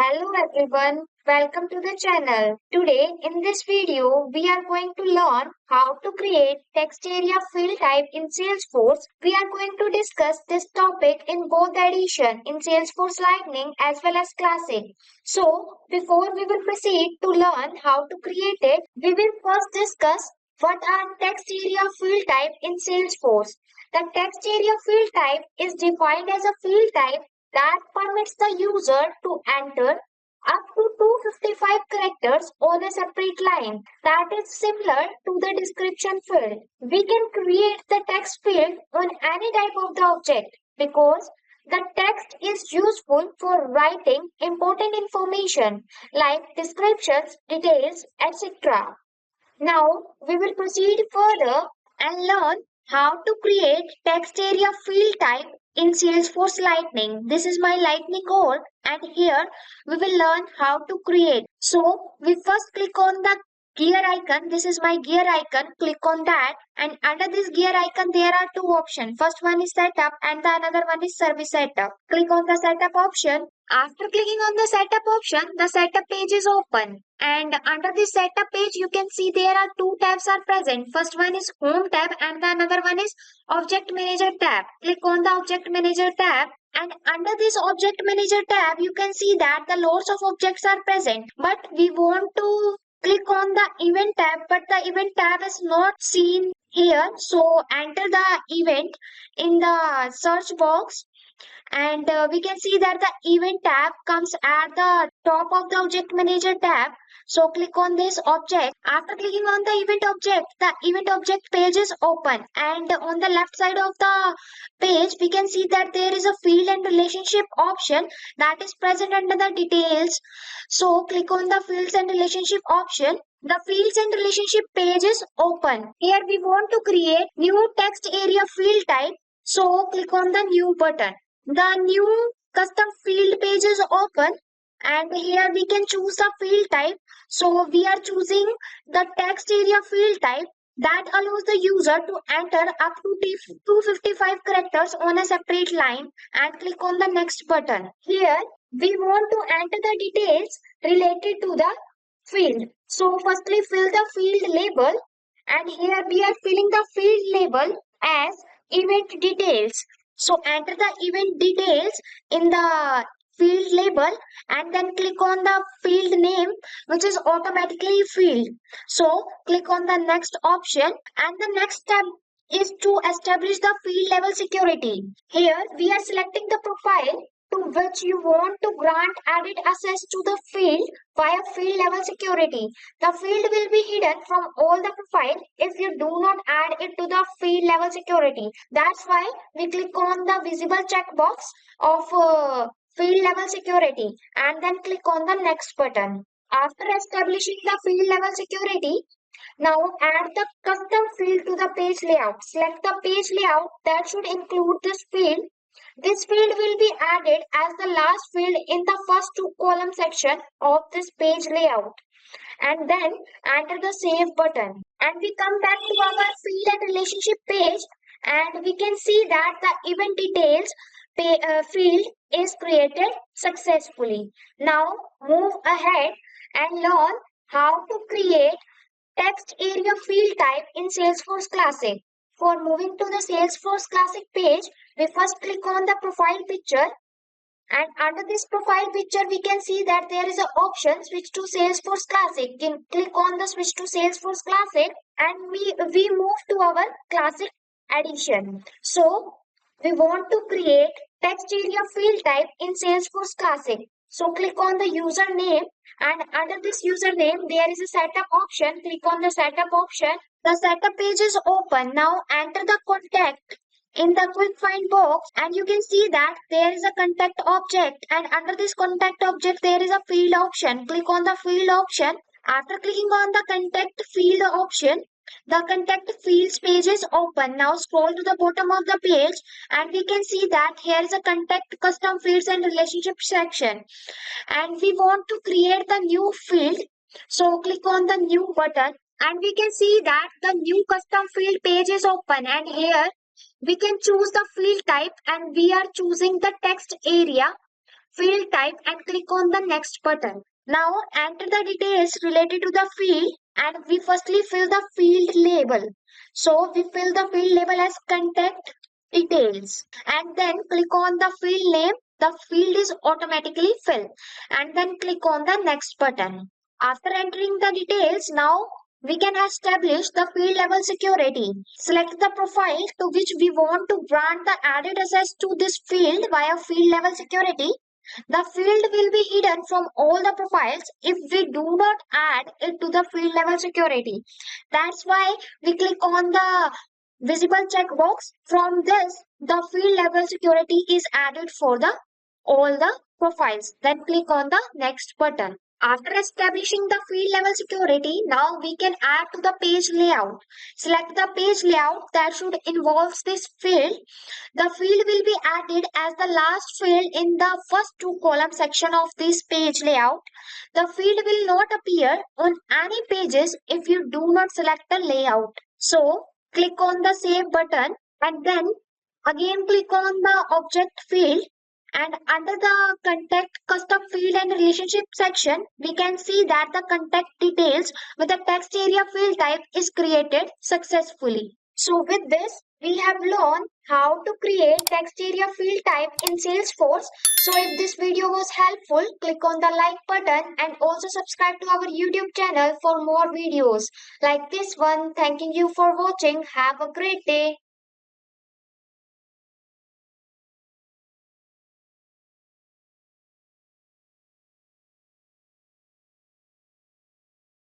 Hello everyone, welcome to the channel. Today in this video we are going to learn how to create text area field type in Salesforce. We are going to discuss this topic in both edition in Salesforce Lightning as well as Classic. So before we will proceed to learn how to create it, we will first discuss what are text area field type in Salesforce. The text area field type is defined as a field type that permits the user to enter up to 255 characters on a separate line that is similar to the description field. We can create the text field on any type of the object because the text is useful for writing important information like descriptions, details, etc. Now we will proceed further and learn how to create text area field type in Salesforce Lightning. This is my Lightning code and here we will learn how to create. So we first click on the gear icon. This is my gear icon. Click on that and under this gear icon there are two options. First one is setup and the another one is service setup. Click on the setup option. After clicking on the setup option, the setup page is open. And under this setup page, you can see there are two tabs are present. First one is home tab and the another one is object manager tab. Click on the object manager tab. And under this object manager tab, you can see that the loads of objects are present. But we want to click on the event tab, but the event tab is not seen here. So enter the event in the search box and we can see that the event tab comes at the top of the object manager tab. So click on this object. After clicking on the event object page is open and on the left side of the page we can see that there is a field and relationship option that is present under the details. So click on the fields and relationship option. The fields and relationship page is open. Here we want to create new text area field type. So click on the new button. The new custom field page is open and here we can choose the field type. So we are choosing the text area field type that allows the user to enter up to 255 characters on a separate line and click on the next button. Here we want to enter the details related to the field. So firstly fill the field label and here we are filling the field label as event details. So enter the event details in the field label and then click on the field name which is automatically filled. So click on the next option and the next step is to establish the field level security. Here we are selecting the profile to which you want to grant added access to the field via field level security. The field will be hidden from all the profile if you do not add it to the field level security. That's why we click on the visible checkbox of field level security and then click on the next button. After establishing the field level security, now add the custom field to the page layout. Select the page layout that should include this field. This field will be added as the last field in the first two column section of this page layout. And then enter the save button. And we come back to our field and relationship page and we can see that the event details field is created successfully. Now move ahead and learn how to create text area field type in Salesforce Classic. For moving to the Salesforce Classic page, we first click on the profile picture and under this profile picture we can see that there is an option switch to Salesforce Classic. You can click on the switch to Salesforce Classic and we move to our Classic edition. So we want to create text area field type in Salesforce Classic. So click on the username and under this username there is a setup option. Click on the setup option. The setup page is open. Now enter the contact in the quick find box and you can see that there is a contact object and under this contact object there is a field option. Click on the field option. After clicking on the contact field option, the contact fields page is open. Now scroll to the bottom of the page and we can see that here is a contact custom fields and relationship section and we want to create the new field. So click on the new button and we can see that the new custom field page is open and here we can choose the field type and we are choosing the text area field type and click on the next button. Now enter the details related to the field and we firstly fill the field label. So we fill the field label as contact details and then click on the field name. The field is automatically filled and then click on the next button. After entering the details, now we can establish the field level security. Select the profile to which we want to grant the added access to this field via field level security. The field will be hidden from all the profiles if we do not add it to the field level security. That's why we click on the visible checkbox. From this, the field level security is added for the all the profiles. Then click on the next button. After establishing the field level security, now we can add to the page layout. Select the page layout that should involve this field. The field will be added as the last field in the first two column section of this page layout. The field will not appear on any pages if you do not select the layout. So click on the save button and then again click on the object field and under the contact custom field and relationship section, we can see that the contact details with the text area field type is created successfully. So with this, we have learned how to create text area field type in Salesforce. So if this video was helpful, click on the like button and also subscribe to our YouTube channel for more videos like this one. Thanking you for watching. Have a great day.